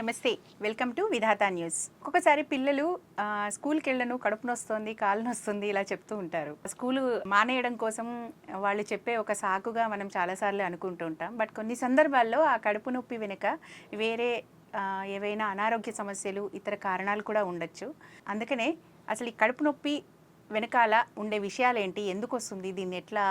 నమస్తే, welcome to Vidhatha news. ఒక్కొక్కసారి పిల్లలు స్కూల్కి వెళ్ళను, కడుపు నొస్తుంది, కాలు నొస్తుంది ఇలా చెప్తూ ఉంటారు. స్కూలు మానేయడం కోసం వాళ్ళు చెప్పే ఒక సాకుగా మనం చాలాసార్లు అనుకుంటూ ఉంటాం. బట్ కొన్ని సందర్భాల్లో ఆ కడుపు నొప్పి వెనుక వేరే ఏవైనా అనారోగ్య సమస్యలు, ఇతర కారణాలు కూడా ఉండొచ్చు. అందుకనే అసలు ఈ కడుపు నొప్పి వెనకాల ఉండే విషయాలు ఏంటి, ఎందుకు వస్తుంది, దీన్ని ఎట్లా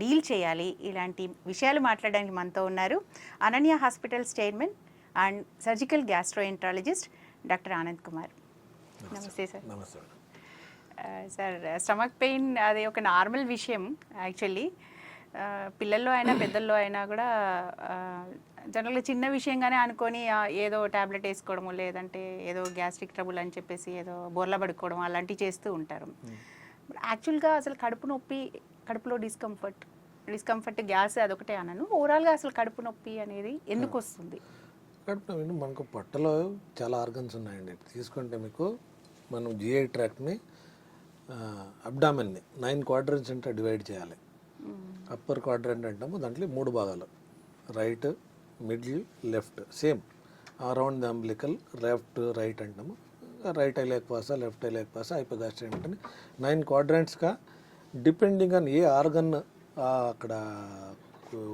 డీల్ చేయాలి, ఇలాంటి విషయాలు మాట్లాడడానికి మనతో ఉన్నారు Ananya hospitals chairman and surgical gastroenterologist doctor Anand Kumar. నమస్తే సార్. నమస్తే సార్, స్టమక్ పెయిన్ అది ఒక నార్మల్ విషయం యాక్చువల్లీ. పిల్లల్లో అయినా పెద్దల్లో అయినా కూడా జనరల్గా చిన్న విషయంగానే అనుకొని ఏదో ట్యాబ్లెట్ వేసుకోవడము, లేదంటే ఏదో గ్యాస్ట్రిక్ ట్రబుల్ అని చెప్పేసి ఏదో బోర్లా పడుకోవడం అలాంటివి చేస్తూ ఉంటారు. యాక్చువల్గా అసలు కడుపు నొప్పి, కడుపులో డిస్కంఫర్ట్ గ్యాస్ అదొకటే అనను, ఓవరాల్గా అసలు కడుపు నొప్పి అనేది ఎందుకు వస్తుంది? కడుపు నొప్పి మనకు పొట్టలో చాలా ఆర్గన్స్ ఉన్నాయండి. తీసుకుంటే మీకు మనం జిఐ ట్రాక్ట్ని, అబ్డామెన్ని 9 క్వాడ్రంట్స్ అంటే డివైడ్ చేయాలి. అప్పర్ క్వాడ్రంట్ అంటాము, దాంట్లో 3 భాగాలు, right, middle, left. Same around the umbilical, left right అంటాము. రైట్ ఐలేక్వాస, లెఫ్ట్ ఐలేక్వాస, హైపోగాస్ట్రిక్ అంటే 9 క్వాడ్రంట్స్గా డిపెండింగ్ ఆన్ ఏ ఆర్గన్ అక్కడ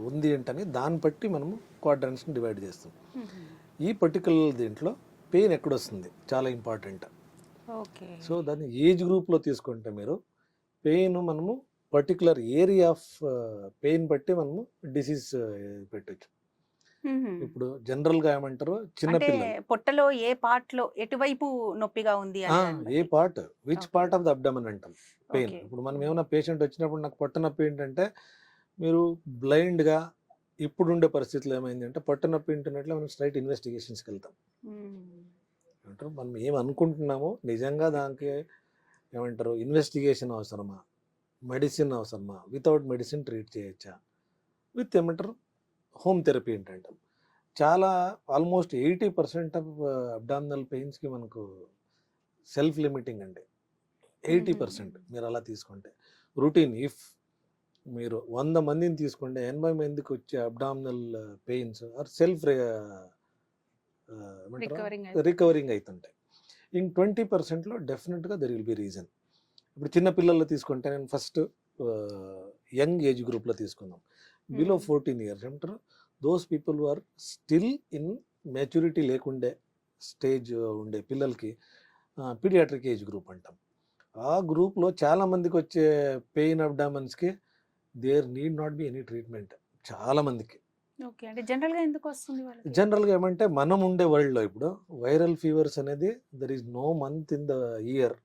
ఉంది ఏంటని దాన్ని బట్టి మనము క్వాడ్రంట్స్ని డివైడ్ చేస్తాం. ఈ పర్టికులర్ దీంట్లో పెయిన్ ఎక్కడొస్తుంది చాలా ఇంపార్టెంట్. సో దాన్ని ఏజ్ గ్రూప్లో తీసుకుంటే మీరు పెయిన్ మనము పర్టికులర్ ఏరియా ఆఫ్ పెయిన్ బట్టి మనము డిసీజ్ పెట్టచ్చు. ఇప్పుడు జనరల్గా ఏమంటారు, చిన్నపిల్లలు పొట్టలో ఏ పార్ట్ లో ఎటువైపు నొప్పిగా ఉంది, ఏ part, which part of the abdomen అంటాం పెయిన్. ఇప్పుడు మనం ఏమైనా పేషెంట్ వచ్చినప్పుడు నాకు పొట్ట నొప్పి ఏంటంటే, మీరు బ్లైండ్గా ఇప్పుడుండే పరిస్థితులు ఏమైంది అంటే, పొట్ట నొప్పి ఉంటున్నట్లు మనం స్ట్రైట్ ఇన్వెస్టిగేషన్స్కి వెళ్తాం. ఏమంటారు, మనం ఏం అనుకుంటున్నామో నిజంగా దానికి ఏమంటారు, ఇన్వెస్టిగేషన్ అవసరమా, మెడిసిన్ అవసరమా, వితౌట్ మెడిసిన్ ట్రీట్ చేయొచ్చా, విత్ ఏమంటారు హోమ్ థెరపీ ఏంటంటే. చాలా ఆల్మోస్ట్ 80% ఆఫ్ అబ్డామినల్ పెయిన్స్కి మనకు సెల్ఫ్ లిమిటింగ్ అండి. 80% మీరు అలా తీసుకుంటే రొటీన్. ఇఫ్ మీరు 100 మందిని తీసుకుంటే 80 మందికి వచ్చే abdominal pains are self recovering అవుతుంటాయి. ఇంక 20%లో డెఫినెట్గా దెర్ విల్ బి రీజన్. ఇప్పుడు చిన్న పిల్లల్లో తీసుకుంటే, నేను ఫస్ట్ యంగ్ ఏజ్ గ్రూప్లో తీసుకుందాం. బిలో 14 years ఏమంటారు, those people are still in maturity లేకుండే స్టేజ్ ఉండే పిల్లలకి పీడియాట్రిక్ ఏజ్ గ్రూప్ అంటాం. ఆ గ్రూప్లో చాలామందికి వచ్చే పెయిన్ అబ్డామన్స్కి there need not be any treatment చాలామందికి. జనరల్గా ఏమంటే, మనం ఉండే వరల్డ్లో ఇప్పుడు వైరల్ ఫీవర్స్ అనేది there is no month in the year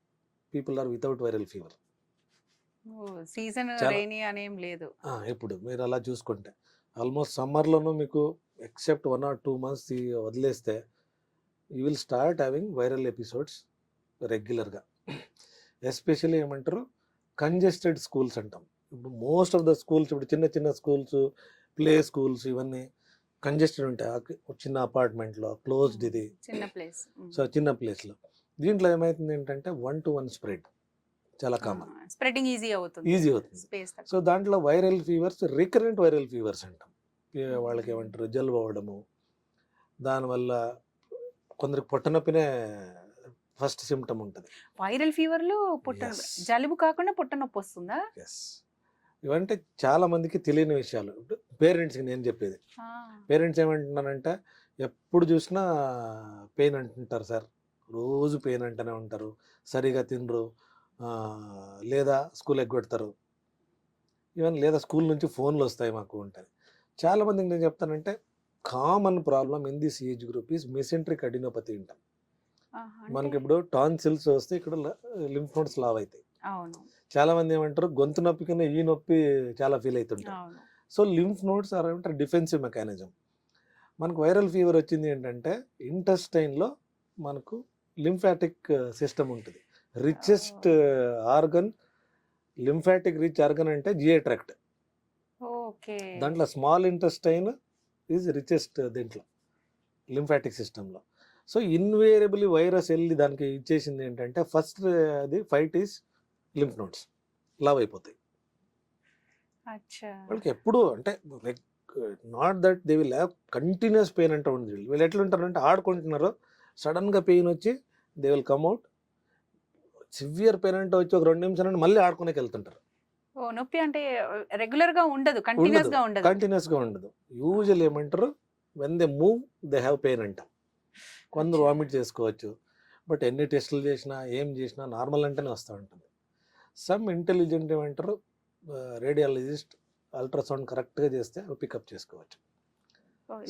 people are without viral fever. Season rainy అనేం లేదు. ఇప్పుడు మీరు అలా చూసుకుంటే ఆల్మోస్ట్ సమ్మర్లోనూ మీకు ఎక్సెప్ట్ 1 or 2 months వదిలేస్తే you will start having viral episodes రెగ్యులర్గా. ఎస్పెషల్లీ ఏమంటారు, కంజెస్టెడ్ స్కూల్స్ అంటాం. ఇప్పుడు మోస్ట్ ఆఫ్ ద స్కూల్స్, ఇప్పుడు చిన్న చిన్న స్కూల్స్, ప్లే స్కూల్స్, ఇవన్నీ కంజెస్టెడ్ ఉంటాయి. చిన్న అపార్ట్మెంట్లో క్లోజ్డ్ ఇది చిన్న ప్లేస్. సో చిన్న ప్లేస్లో దీంట్లో ఏమవుతుంది ఏంటంటే 1-to-1 స్ప్రెడ్ చాలా కామన్, స్ప్రెడింగ్ ఈజీ అవుతుంది. సో దాంట్లో viral fevers, recurrent viral fevers అంటాం. వాళ్ళకి ఏమంటారు, జలుబు అవ్వడము, దానివల్ల కొందరికి పొట్టనొప్పినే ఫస్ట్ సిమ్టమ్ ఉంటుంది. వైరల్ ఫీవర్లో జలుబు కాకుండా పొట్టనొప్పి వస్తుందా? ఎస్, ఇవంటే చాలా మందికి తెలియని విషయాలు. ఇప్పుడు పేరెంట్స్కి నేను చెప్పేది, పేరెంట్స్ ఏమంటున్నారంటే, ఎప్పుడు చూసినా పెయిన్ అంటుంటారు సార్, రోజు పెయిన్ అంటూనే ఉంటారు, సరిగా తినరు, లేదా స్కూల్ ఎగ్గొడతారు, ఈవెన్ లేదా స్కూల్ నుంచి ఫోన్లు వస్తాయి మాకు ఉంటాయి. చాలామందికి నేను చెప్తానంటే, common problem in this age group is mesenteric adenopathy అంటాం. మనకి ఇప్పుడు టాన్సిల్స్ వస్తే ఇక్కడ లింఫ్ నోడ్స్ లావ్ అవుతాయి. చాలా మంది ఏమంటారు, గొంతు నొప్పి కన్నా ఈ నొప్పి చాలా ఫీల్ అవుతుంటారు. సో లింఫ్ నోడ్స్ ఆర్ ఏమంటారు డిఫెన్సివ్ మెకానిజం. మనకు వైరల్ ఫీవర్ వచ్చింది ఏంటంటే, ఇంటెస్టైన్లో మనకు లింఫాటిక్ సిస్టమ్ ఉంటుంది. Richest organ, lymphatic rich organ అంటే జిఐ ట్రాక్ట్. దాంట్లో స్మాల్ ఇంటెస్టైన్ ఈజ్ రిచెస్ట్ దీంట్లో లింఫాటిక్ సిస్టంలో. సో ఇన్వేరియబుల్లీ వైరస్ వెళ్ళి దానికి ఇచ్చేసింది ఏంటంటే, ఫస్ట్ అది ఫైట్ ఈజ్ లింఫ్ నోడ్స్ లావ్ అయిపోతాయి. వాళ్ళకి ఎప్పుడు అంటే not that they will have continuous pain అంటే ఉంది. వీళ్ళు ఎట్లా ఉంటారంటే ఆడుకుంటున్నారు, సడన్గా పెయిన్ వచ్చి they will come out. Severe pain అంటే వచ్చి ఒక 2 నిమిషాలు మళ్ళీ ఆడుకునేకి వెళ్తుంటారు. ఓ నొప్పి అంటే రెగ్యులర్ గా ఉండదు, కంటిన్యూస్ గా ఉండదు. కంటిన్యూస్గా ఉండదు. యూజువల్ ఏమంటారు, when they move they have pain అంట. కొందరు వామిట్ చేసుకోవచ్చు, బట్ ఎన్ని టెస్టులు చేసినా ఏం చేసినా నార్మల్ అంటేనే వస్తూ ఉంటుంది. సమ్ ఇంటెలిజెంట్ ఏమంటారు, రేడియాలజిస్ట్ అల్ట్రాసౌండ్ కరెక్ట్గా చేస్తే పికప్ చేసుకోవచ్చు.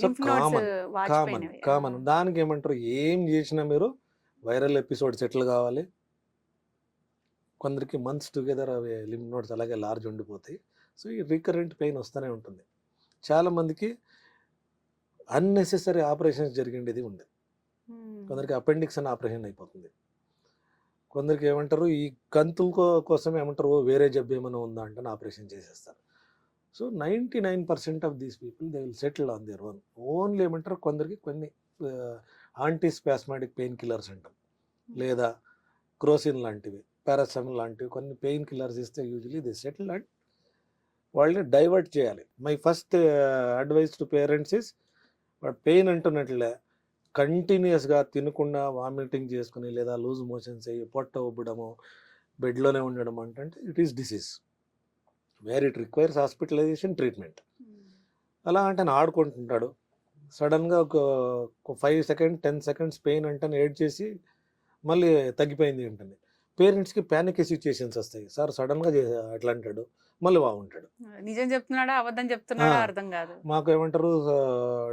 సో కామన్ దానికి ఏమంటారు, ఏం చేసినా మీరు వైరల్ ఎపిసోడ్ సెటిల్ కావాలి. కొందరికి మంత్స్ టుగెదర్ అవి లింఫ్ నోడ్స్ అలాగే లార్జ్ ఉండిపోతాయి. సో ఈ రికరెంట్ పెయిన్ వస్తూనే ఉంటుంది. చాలామందికి అన్నెసెసరీ ఆపరేషన్స్ జరిగేది ఉంది. కొందరికి అపెండిక్స్ అని ఆపరేషన్ అయిపోతుంది. కొందరికి ఏమంటారు, ఈ కంతుల కోసం ఏమంటారు, వేరే జబ్బు ఏమైనా ఉందా అంటే ఆపరేషన్ చేసేస్తారు. So 99% of these people they will settle on their own. Only ఏమంటారు, కొందరికి కొన్ని యాంటీస్పాస్మాటిక్ పెయిన్ కిల్లర్స్ అంటాం, లేదా క్రోసిన్ లాంటివి, పారాసెటమాల్ లాంటివి కొన్ని పెయిన్ కిల్లర్స్ ఇస్తే యూజువలీ దే సెటిల్ అండ్ వాళ్ళని డైవర్ట్ చేయాలి. My first advice to parents is, వాడు పెయిన్ అంటున్నట్లే కంటిన్యూస్గా తినకుండా వామిటింగ్ చేసుకుని లేదా లూజ్ మోషన్స్ అయ్యి పొట్ట ఉబ్బడము బెడ్లోనే ఉండడం అంటే it is disease where it requires hospitalization treatment. అలా అంటే ఆడుకుంటుంటాడు, సడన్గా ఒక 5 seconds 10 seconds పెయిన్ అంటే ఏడ్ చేసి మళ్ళీ తగ్గిపోయింది ఉంటుంది. పేరెంట్స్కి ప్యానిక్ సిచ్యుయేషన్స్ వస్తాయి. సార్ సడన్గా అట్లా అంటాడు, మళ్ళీ బాగుంటాడు. నిజం చెప్తున్నాడా అబద్ధం చెప్తున్నాడా అర్థం కాదు. మాకు ఏమంటారు,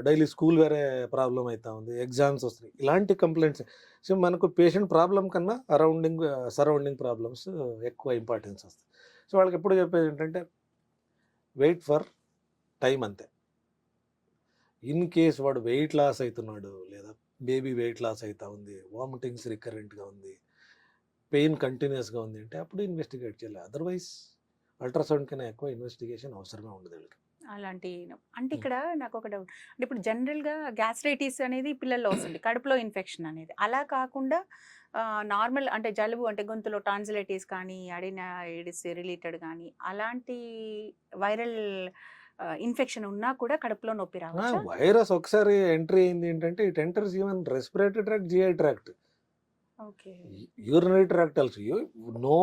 డైలీ స్కూల్ వేరే ప్రాబ్లం అవుతా ఉంది, ఎగ్జామ్స్ వస్తాయి, ఇలాంటి కంప్లైంట్స్. సో మనకు పేషెంట్ ప్రాబ్లం కన్నా సరౌండింగ్ ప్రాబ్లమ్స్ ఎక్కువ ఇంపార్టెన్స్ వస్తాయి. సో వాళ్ళకి ఎప్పుడు చెప్పేది ఏంటంటే, వెయిట్ ఫర్ టైం అంతే. ఇన్ కేస్ వాడు వెయిట్ లాస్ అవుతున్నాడు, లేదా బేబీ వెయిట్ లాస్ అవుతా ఉంది, వామిటింగ్స్ రికరెంట్గా ఉంది, పెయిన్ కంటిన్యూస్గా ఉంది అంటే అప్పుడు ఇన్వెస్టిగేట్ చేయాలి. అదర్వైజ్ అల్ట్రాసౌండ్ కన్నా ఎక్కువ ఇన్వెస్టిగేషన్ అవసరమే ఉండదు వీళ్ళకి. అలాంటి అంటే ఇక్కడ నాకు ఒక డౌట్, అంటే ఇప్పుడు జనరల్గా గ్యాస్ట్రైటిస్ అనేది పిల్లల్లో వస్తుంది, కడుపులో ఇన్ఫెక్షన్ అనేది. అలా కాకుండా నార్మల్ అంటే జలుబు అంటే గొంతులో టాన్సిలైటిస్ కానీ అడినాయిడిస్ రిలేటెడ్ కానీ అలాంటి వైరల్ ఇన్ఫెక్షన్ ఉన్నా కూడా కడుపులో నొప్పి రావచ్చు. వైరస్ ఒకసారి ఎంట్రీ అయింది ఏంటంటే it enters even respiratory tract, GI tract, urinary tract also. No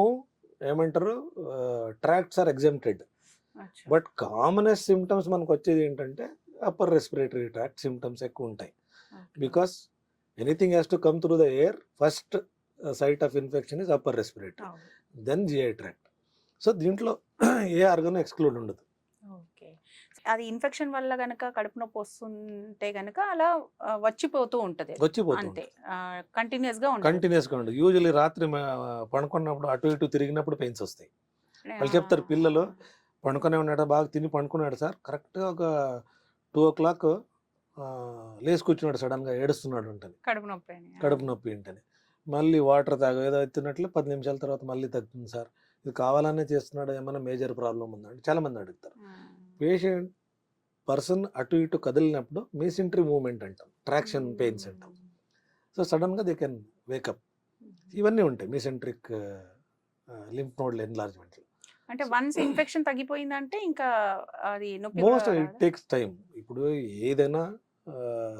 ఏమంటారు, tracts are exempted. But commonest symptoms మనకు వచ్చేది ఏంటంటే అప్పర్ రెస్పిరేటరీ ట్రాక్ట్ సిమ్టమ్స్ ఎక్కువ ఉంటాయి. Because anything has to come through the air. First site of infection is upper respiratory, then GI tract. So దీంట్లో ఏ organ exclude ఉండదు. Okay, అది infection వల్ల కనుక కడుపు నొప్పి వస్తుంటే కనుక అలా వచ్చిపోతూ ఉంటుంది అంతే, కంటిన్యూస్గా ఉంటుంది. యూజువల్లీ రాత్రి పడుకున్నప్పుడు అటు ఇటు తిరిగినప్పుడు పెయిన్స్ వస్తాయి. వాళ్ళు చెప్తారు, పిల్లలు పండుకునే ఉన్నాడు, బాగా తిని పండుకున్నాడు సార్, కరెక్ట్గా ఒక 2 o'clock లేచి కూర్చున్నాడు, సడన్గా ఏడుస్తున్నాడు ఉంటుంది, కడుపు నొప్పి ఏంటని. మళ్ళీ వాటర్ ఏదో ఎత్తున్నట్లు 10 నిమిషాల తర్వాత మళ్ళీ తగ్గుతుంది సార్, ఇది కావాలనే చేస్తున్నాడు, ఏమైనా మేజర్ ప్రాబ్లం ఉందంటే చాలామంది అడుగుతారు. పేషెంట్ పర్సన్ అటు ఇటు కదిలినప్పుడు మీసెంట్రీ మూవ్మెంట్ అంటాం, ట్రాక్షన్ పెయిన్స్ అంటాం. సో సడన్గా దే కెన్ వేకప్. ఇవన్నీ ఉంటాయి మీసెంట్రిక్ లింఫ్ నోడ్ ఎన్లార్జ్మెంట్. అంటే వన్స్ ఇన్ఫెక్షన్ తగ్గిపోయిందంటే ఇంకా అది నొప్పి మోస్ట్ ఇట్ టేక్స్ టైం. ఇప్పుడు ఏదైనా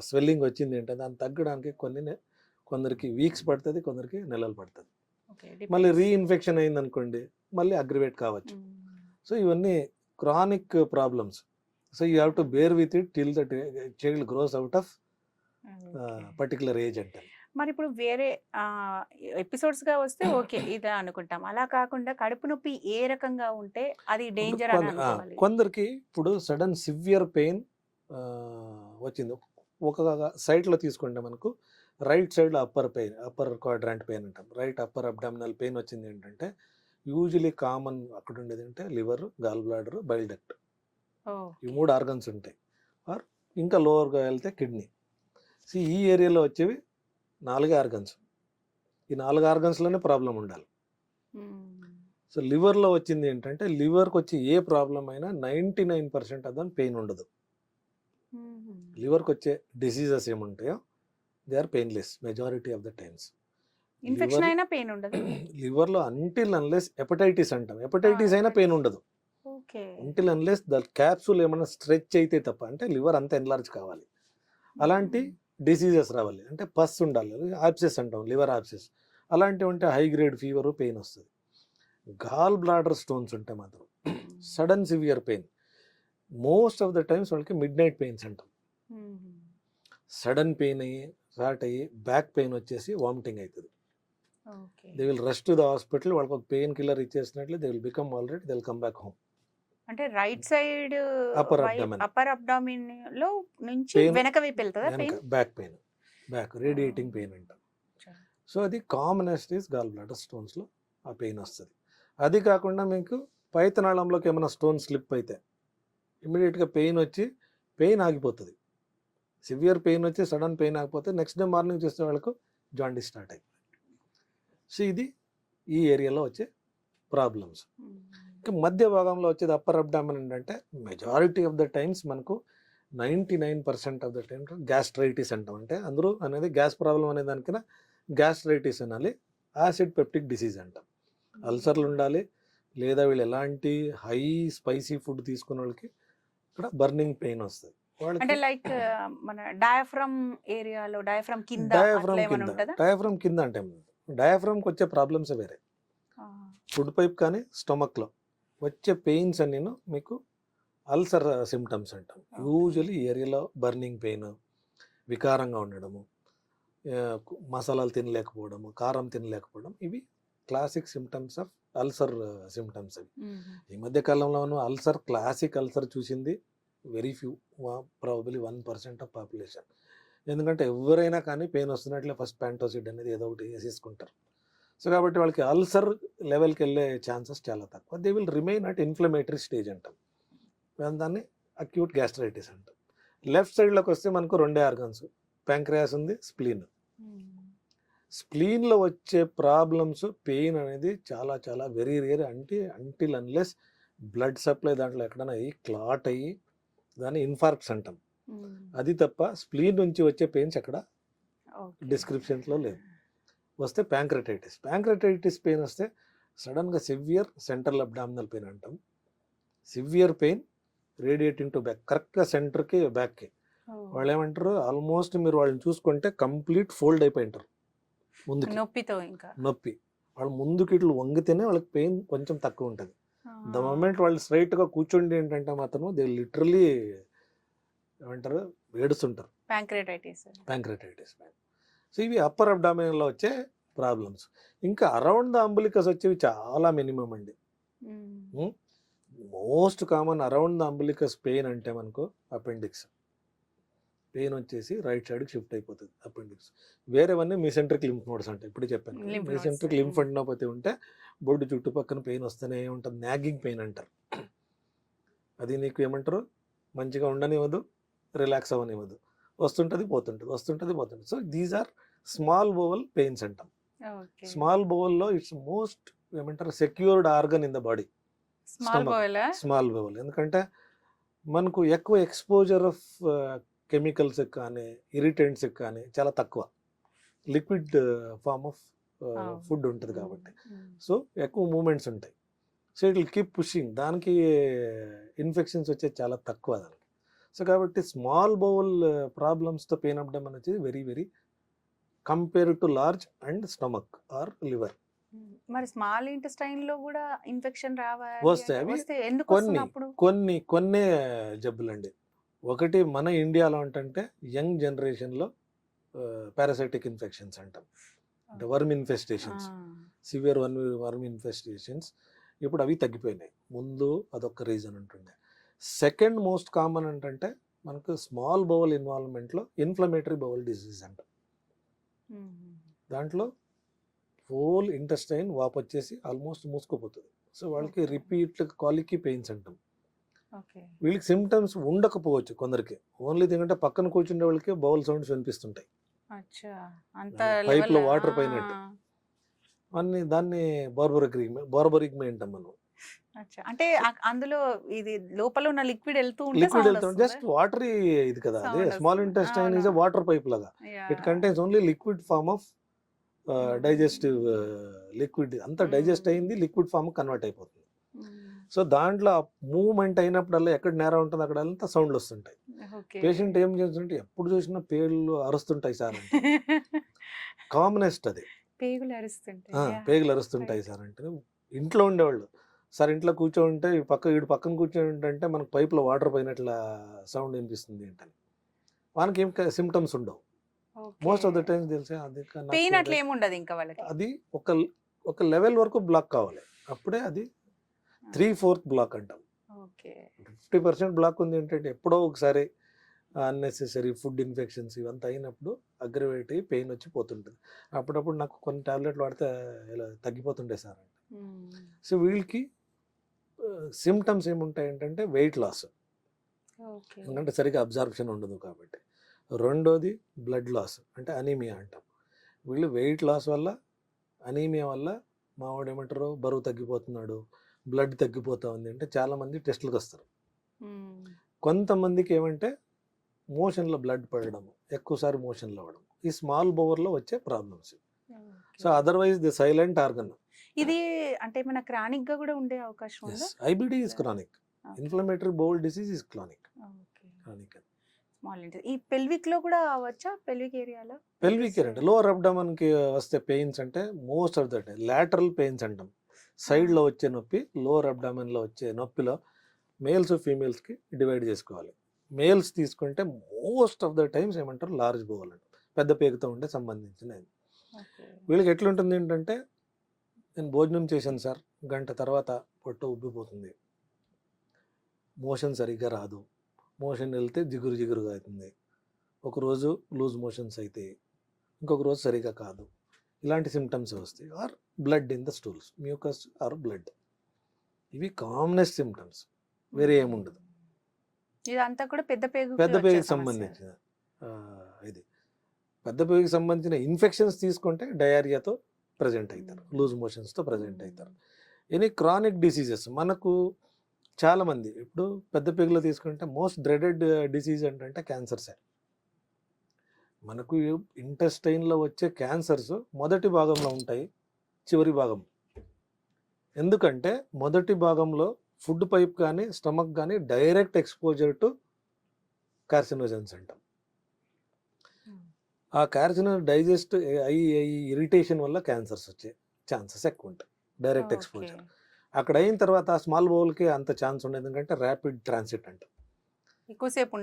స్వెల్లింగ్ వచ్చింది అంటే దాన్ని తగ్గడానికి కొందరికి వీక్స్ పడుతుంది, కొందరికి నెలలు పడుతుంది. మళ్ళీ రీఇన్ఫెక్షన్ అయింది అనుకోండి, మళ్ళీ అగ్రివేట్ కావచ్చు. సో ఇవన్నీ chronic problems. So you have to bear with it till the child grows out of particular age అంటే. మరి ఇప్పుడు వేరే ఎపిసోడ్స్గా వస్తే ఓకే ఇదే అనుకుంటాం, అలా కాకుండా కడుపు నొప్పి ఏ రకంగా ఉంటే అది డేంజర్ అని అనుకోవాలి. కొందరికి ఇప్పుడు సడన్ సివియర్ పెయిన్ వచ్చింది, ఒక సైడ్లో తీసుకుంటే మనకు రైట్ సైడ్లో అప్పర్ క్వాడ్రాంట్ పెయిన్ అంటాం, రైట్ అప్పర్ అబ్డామినల్ పెయిన్ వచ్చింది ఏంటంటే యూజువలీ కామన్ అక్కడ ఉండేది అంటే liver, gall bladder, bile duct, ఈ 3 ఆర్గన్స్ ఉంటాయి. ఆర్ ఇంకా లోవర్గా వెళ్తే కిడ్నీ. సో ఈ ఏరియాలో వచ్చేవి 4 ఆర్గన్స్. ఈ 4 ఆర్గన్స్లోనే ప్రాబ్లం ఉండాలి. సో లివర్లో వచ్చింది ఏంటంటే లివర్కి వచ్చి ఏ ప్రాబ్లం అయినా 99% ఆఫ్ దాని పెయిన్ ఉండదు. లివర్కి వచ్చే డిసీజెస్ ఏముంటాయో they are painless majority of the times. Infection అయినా పెయిన్ ఉండదు లివర్లో, అంటిల్ అన్లెస్ హెపటైటిస్ అంటాం, హెపటైటిస్ అయినా పెయిన్ ఉండదు. Okay. Until unless the capsule ఏమైనా స్ట్రెచ్ అయితే తప్ప, అంటే లివర్ అంత ఎన్లార్జ్ కావాలి, అలాంటి డిసీజెస్ రావాలి, అంటే పస్ ఉండాలి, ఆప్సెస్ అంటాం, లివర్ ఆప్సెస్ అలాంటివి ఉంటే హై గ్రేడ్ ఫీవరు, పెయిన్ వస్తుంది. గాల్ బ్లాడర్ స్టోన్స్ ఉంటే మాత్రం sudden severe pain, most of the times వాళ్ళకి మిడ్ నైట్ పెయిన్స్ అంటాం. సడన్ పెయిన్ అయ్యి స్టార్ట్ అయ్యి బ్యాక్ పెయిన్ వచ్చేసి వామిటింగ్ అవుతుంది. Okay. They will rush to the hospital, వాళ్ళకి ఒక పెయిన్ కిల్లర్ ఇచ్చేసినట్లు they will become already, they will come back home. అంటే right side Upper abdomen. Upper abdomen లో నుంచి Pain- వెనక వైపు వెళ్తుందా pain? Back pain, back radiating pain అంటాం. సో అది కామనెస్ట్ ఈస్ గాల్ బ్లాడర్ స్టోన్స్లో ఆ పెయిన్ వస్తుంది. అది కాకుండా మీకు పైతనాళంలోకి ఏమైనా స్టోన్ స్లిప్ అయితే ఇమీడియట్గా పెయిన్ వచ్చి పెయిన్ ఆగిపోతుంది. సివియర్ పెయిన్ వచ్చి సడన్ పెయిన్ ఆగిపోతే నెక్స్ట్ డే మార్నింగ్ చూస్తే వాళ్ళకు జాండీస్ స్టార్ట్ అయిపోయింది. సో ఇది ఈ ఏరియాలో వచ్చే ప్రాబ్లమ్స్. ఇంకా మధ్య భాగంలో వచ్చేది అప్పర్ అబ్డామిన్ ఏంటంటే మెజారిటీ ఆఫ్ ద టైమ్స్ మనకు 99% ఆఫ్ ద టైమ్ గ్యాస్ట్రైటిస్ అంటాం. అంటే అందరూ అనేది గ్యాస్ ప్రాబ్లం అనే దానికన్నా గ్యాస్ట్రైటిస్ అనాలి, యాసిడ్ పెప్టిక్ డిసీజ్ అంటాం. అల్సర్లు ఉండాలి, లేదా వీళ్ళు ఎలాంటి హై స్పైసీ ఫుడ్ తీసుకున్న వాళ్ళకి ఇక్కడ బర్నింగ్ పెయిన్ వస్తుంది. అంటే వాళ్ళకి లైక్ మన డయాఫ్రమ్ ఏరియాలో, డయాఫ్రమ్ కింద డయాఫ్రమ్ అట్లా ఏమైనా కింద, ఉంటుందా? డయాఫ్రమ్ కింద అంటే డయాఫ్రమ్కి వచ్చే ప్రాబ్లమ్స్ వేరే, ఫుడ్ పైప్ కానీ స్టమక్లో వచ్చే పెయిన్స్ అన్నీను మీకు అల్సర్ సిమ్టమ్స్ అంటాం. యూజువల్లీ ఈ ఏరియాలో బర్నింగ్ పెయిన్, వికారంగా ఉండడము, మసాలాలు తినలేకపోవడము, కారం తినలేకపోవడం, ఇవి classic symptoms of ulcer symptoms. అవి ఈ మధ్య కాలంలోనూ అల్సర్, క్లాసిక్ అల్సర్ చూసింది very few, probably 1% of population. ఎందుకంటే ఎవరైనా కానీ పెయిన్ వస్తున్నట్లే ఫస్ట్ ప్యాంటోసిడ్ అనేది ఏదో ఒకటి వేసేసుకుంటారు. సో కాబట్టి వాళ్ళకి అల్సర్ లెవెల్కి వెళ్ళే ఛాన్సెస్ చాలా తక్కువ. They will remain at inflammatory stage అంటాం, దాన్ని అక్యూట్ గ్యాస్ట్రైటిస్ అంటాం. లెఫ్ట్ సైడ్లోకి వస్తే మనకు రెండే ఆర్గన్స్, ప్యాంక్రియాస్ ఉంది, స్ప్లీన్. స్ప్లీన్లో వచ్చే ప్రాబ్లమ్స్, పెయిన్ అనేది చాలా చాలా very rare, until unless blood supply దాంట్లో ఎక్కడైనా అయ్యి క్లాట్ అయ్యి దాన్ని ఇన్ఫార్క్ట్స్ అంటాం. అది తప్ప స్ప్లీన్ నుంచి వచ్చే పెయిన్స్ ఎక్కడ డిస్క్రిప్షన్స్లో లేదు. వస్తే ప్యాంక్రటైటిస్ పెయిన్ వస్తే సడన్గా సివియర్ సెంట్రల్ అబ్డామినల్ పెయిన్ అంటాం. Severe pain radiating to back, కరెక్ట్గా సెంటర్కి బ్యాక్కి. వాళ్ళు ఏమంటారు, ఆల్మోస్ట్ మీరు వాళ్ళని చూసుకుంటే కంప్లీట్ ఫోల్డ్ అయిపోయి ఉంటారు ముందుకి, నొప్పితో. ఇంకా నొప్పి, వాళ్ళు ముందుకి ఇట్లు వంగితేనే వాళ్ళకి పెయిన్ కొంచెం తక్కువ ఉంటుంది. ద మూమెంట్ వాళ్ళు స్ట్రైట్గా కూర్చోండి ఏంటంటే మాత్రం దే లిటరలీ ఏమంటారు, ఏడుస్తుంటారు. Pancreatitis pain. సో ఇవి అప్పర్ అబ్డామినల్లో వచ్చే ప్రాబ్లమ్స్. ఇంకా అరౌండ్ ద అంబులికస్ వచ్చేవి చాలా మినిమం అండి. Most common around the umbilicus pain అంటే మనకు అపెండిక్స్ పెయిన్ వచ్చేసి రైట్ సైడ్కి షిఫ్ట్ అయిపోతుంది అపెండిక్స్. వేరేవన్నీ మీసెంట్రిక్ లింఫ్ నోడ్స్ అంటే ఇప్పుడు చెప్పాను, మీసెంట్రిక్ లింఫెడినోపతి ఉంటే బొడ్డు చుట్టుపక్కన పెయిన్ వస్తూనే ఉంటుంది, నాగింగ్ పెయిన్ అంటారు. అది నీకు ఏమంటారు, మంచిగా ఉండనివ్వదు, రిలాక్స్ అవ్వనివ్వదు, వస్తుంటుంది పోతుంటుంది. So these are small bowel pains అంటాం. స్మాల్ బోవల్లో ఇట్స్ మోస్ట్ ఏమంటారు secured organ in the body, small bowel. ఎందుకంటే మనకు ఎక్కువ ఎక్స్పోజర్ ఆఫ్ కెమికల్స్ కానీ ఇరిటెంట్స్ కానీ చాలా తక్కువ, లిక్విడ్ ఫార్మ్ ఆఫ్ ఫుడ్ ఉంటుంది కాబట్టి సో ఎక్కువ మూమెంట్స్ ఉంటాయి. So it will keep pushing, దానికి ఇన్ఫెక్షన్స్ వచ్చేది చాలా తక్కువ దానికి. సో కాబట్టి స్మాల్ బౌల్ ప్రాబ్లమ్స్తో పెయిన్ అబ్డామిన్ వచ్చేది very very compare to large and stomach or liver. మరి స్మాల్ ఇంటెస్టైన్ లో కూడా ఇన్ఫెక్షన్ వస్తాయి. అవి కొన్ని కొన్ని జబ్బులండి. ఒకటి మన ఇండియాలో ఏంటంటే యంగ్ జనరేషన్లో పారాసైటిక్ ఇన్ఫెక్షన్స్ అంటాం, అంటే worm infestations, severe worm infestations. ఇప్పుడు అవి తగ్గిపోయినాయి, ముందు అదొక రీజన్ ఉంటుండే. సెకండ్ మోస్ట్ కామన్ ఏంటంటే మనకు స్మాల్ బౌల్ ఇన్వాల్వ్మెంట్లో ఇన్ఫ్లమేటరీ బౌల్ డిసీజ్ అంటాం. దాంట్లో హోల్ ఇంటెస్టైన్ వాపు వచ్చేసి ఆల్మోస్ట్ మూసుకుపోతుంది. సో వాళ్ళకి రిపీట్ కాలికి పెయిన్స్ అంటాం. వీళ్ళకి సిమ్టమ్స్ ఉండకపోవచ్చు కొందరికి, ఓన్లీ ఎందుకంటే పక్కన కూర్చుండే వాళ్ళకి బౌల్ సౌండ్స్ వినిపిస్తుంటాయి, పైప్లో వాటర్ పోయినట్టు అన్ని. దాన్ని బార్బరిగ్మే అంటాం మనం. అంటే అందులో ఇది లోపల ఉన్న లిక్విడ్ వెళ్తుంది, జస్ట్ వాటరీ ఇది కదా. అదే small intestine is water pipe లాగా, it contains only liquid form of digestive liquid. అంతా డైజెస్ట్ అయింది లిక్విడ్ ఫార్మ్ కన్వర్ట్ అయిపోతుంది. సో దాంట్లో మూవ్మెంట్ అయినప్పుడల్లా ఎక్కడ నేర ఉంటుంది అక్కడ అంతా సౌండ్లు వస్తుంటాయి. ఓకే. పేషెంట్ ఏం చేస్తుంటే ఎప్పుడు చూసినా పేర్లు అరుస్తుంటాయి సార్ అంటే కామనెస్ట్ అది. పేగులు అరుస్తుంటాయి. పేగులు అరుస్తుంటాయి సార్ అంటే ఇంట్లో ఉండేవాళ్ళు సార్ ఇంట్లో కూర్చోంటే వీడు పక్కన కూర్చోంటే మనకు పైపులో వాటర్ పోయినట్ల సౌండ్ వినిపిస్తుంది ఏంటని. వానికి ఏం సిమ్టమ్స్ ఉండవు మోస్ట్ ఆఫ్ ద టైమ్స్ తెలిసే అది పెయిన్ అట్లా ఏముండదు ఇంకా వాళ్ళకి. అది ఒక లెవెల్ వరకు బ్లాక్ కావాలి, అప్పుడే అది 3/4 బ్లాక్ అంటాం. 50% బ్లాక్ ఉంది ఏంటంటే ఎప్పుడో ఒకసారి అన్నెసెసరీ ఫుడ్ ఇన్ఫెక్షన్స్ ఇవంతా అయినప్పుడు అగ్రవేట్ అయ్యి పెయిన్ వచ్చి పోతుంటుంది. అప్పుడప్పుడు నాకు కొన్ని టాబ్లెట్లు వాడితే ఇలా తగ్గిపోతుండే సార్ అంటే. సో వీళ్ళకి సిమ్టమ్స్ ఏముంటాయి ఏంటంటే వెయిట్ లాస్, ఎందుకంటే సరిగ్గా అబ్జార్ప్షన్ ఉండదు కాబట్టి. రెండోది బ్లడ్ లాస్ అంటే అనీమియా అంటాం. వీళ్ళు వెయిట్ లాస్ వల్ల అనీమియా వల్ల మావాడు ఏమంటారు బరువు తగ్గిపోతున్నాడు, బ్లడ్ తగ్గిపోతా ఉంది అంటే చాలామంది టెస్టులకు వస్తారు. కొంతమందికి ఏమంటే మోషన్లో బ్లడ్ పడడం, ఎక్కువసారి మోషన్లో అవ్వడం, ఈ స్మాల్ బోవర్లో వచ్చే problems. So otherwise the silent organ. ఇది అంటే మన క్రానిక్ గా కూడా ఉండే అవకాశం ఉందా? IBD is chronic, inflammatory bowel disease is chronic. ఈ పెల్విక్ లో కూడా అవచ్చా? పెల్విక్ ఏరియాలో పెల్విక్ ఏరియా అంటే లోవర్ అబ్డామన్ కి వస్తే పెయిన్స్ అంటే most of the time lateral pains అంటాం. సైడ్లో వచ్చే నొప్పి, లోవర్ అబ్డామన్లో వచ్చే నొప్పిలో మేల్స్ ఫీమేల్స్కి డివైడ్ చేసుకోవాలి. మేల్స్ తీసుకుంటే మోస్ట్ ఆఫ్ ద టైమ్స్ ఏమంటారు లార్జ్ బోవల్ అంట, పెద్ద పేగుతో ఉండే సంబంధించినది. వీళ్ళకి ఎట్లుంటుంది ఏంటంటే నేను భోజనం చేశాను సార్, గంట తర్వాత పొట్ట ఉబ్బిపోతుంది, మోషన్ సరిగ్గా రాదు, మోషన్ వెళ్తే జిగురుగా అవుతుంది, ఒకరోజు లూజ్ మోషన్స్ అయితే ఇంకొక రోజు సరిగా కాదు, ఇలాంటి సిమ్టమ్స్ వస్తాయి. Or blood in the stools, mucus or blood, ఇవి కామనెస్ట్ సిమ్టమ్స్, వేరే ఏముండదు. ఇదంతా కూడా పెద్ద పేగుకి సంబంధించిన ఇది. పెద్ద పేగుకి సంబంధించిన ఇన్ఫెక్షన్స్ తీసుకుంటే డయేరియాతో ప్రజెంట్ అవుతారు, లూజ్ మోషన్స్తో ప్రజెంట్ అవుతారు. ఎనీ క్రానిక్ డిసీజెస్ మనకు చాలామంది ఇప్పుడు పెద్ద పేగులో తీసుకుంటే మోస్ట్ డ్రెడెడ్ డిసీజ్ ఏంటంటే క్యాన్సర్సే. మనకు ఇంటెస్టైన్లో వచ్చే క్యాన్సర్స్ మొదటి భాగంలో ఉంటాయి, చివరి భాగం. ఎందుకంటే మొదటి భాగంలో ఫుడ్ పైప్ కానీ స్టమక్ కానీ డైరెక్ట్ ఎక్స్పోజర్ టు కార్సినోజన్స్ అంటాం. ఆ కార్సినో డైజెస్ట్ అయ్యి ఇరిటేషన్ వల్ల క్యాన్సర్స్ వచ్చే ఛాన్సెస్ ఎక్కువ ఉంటాయి, డైరెక్ట్ ఎక్స్పోజర్. అక్కడ అయిన తర్వాత ఆ స్మాల్ బౌల్కి అంత ఛాన్స్ ఉండదు, ఎందుకంటే ర్యాపిడ్ ట్రాన్సిట్ అంటాం, ఎక్కువసేపు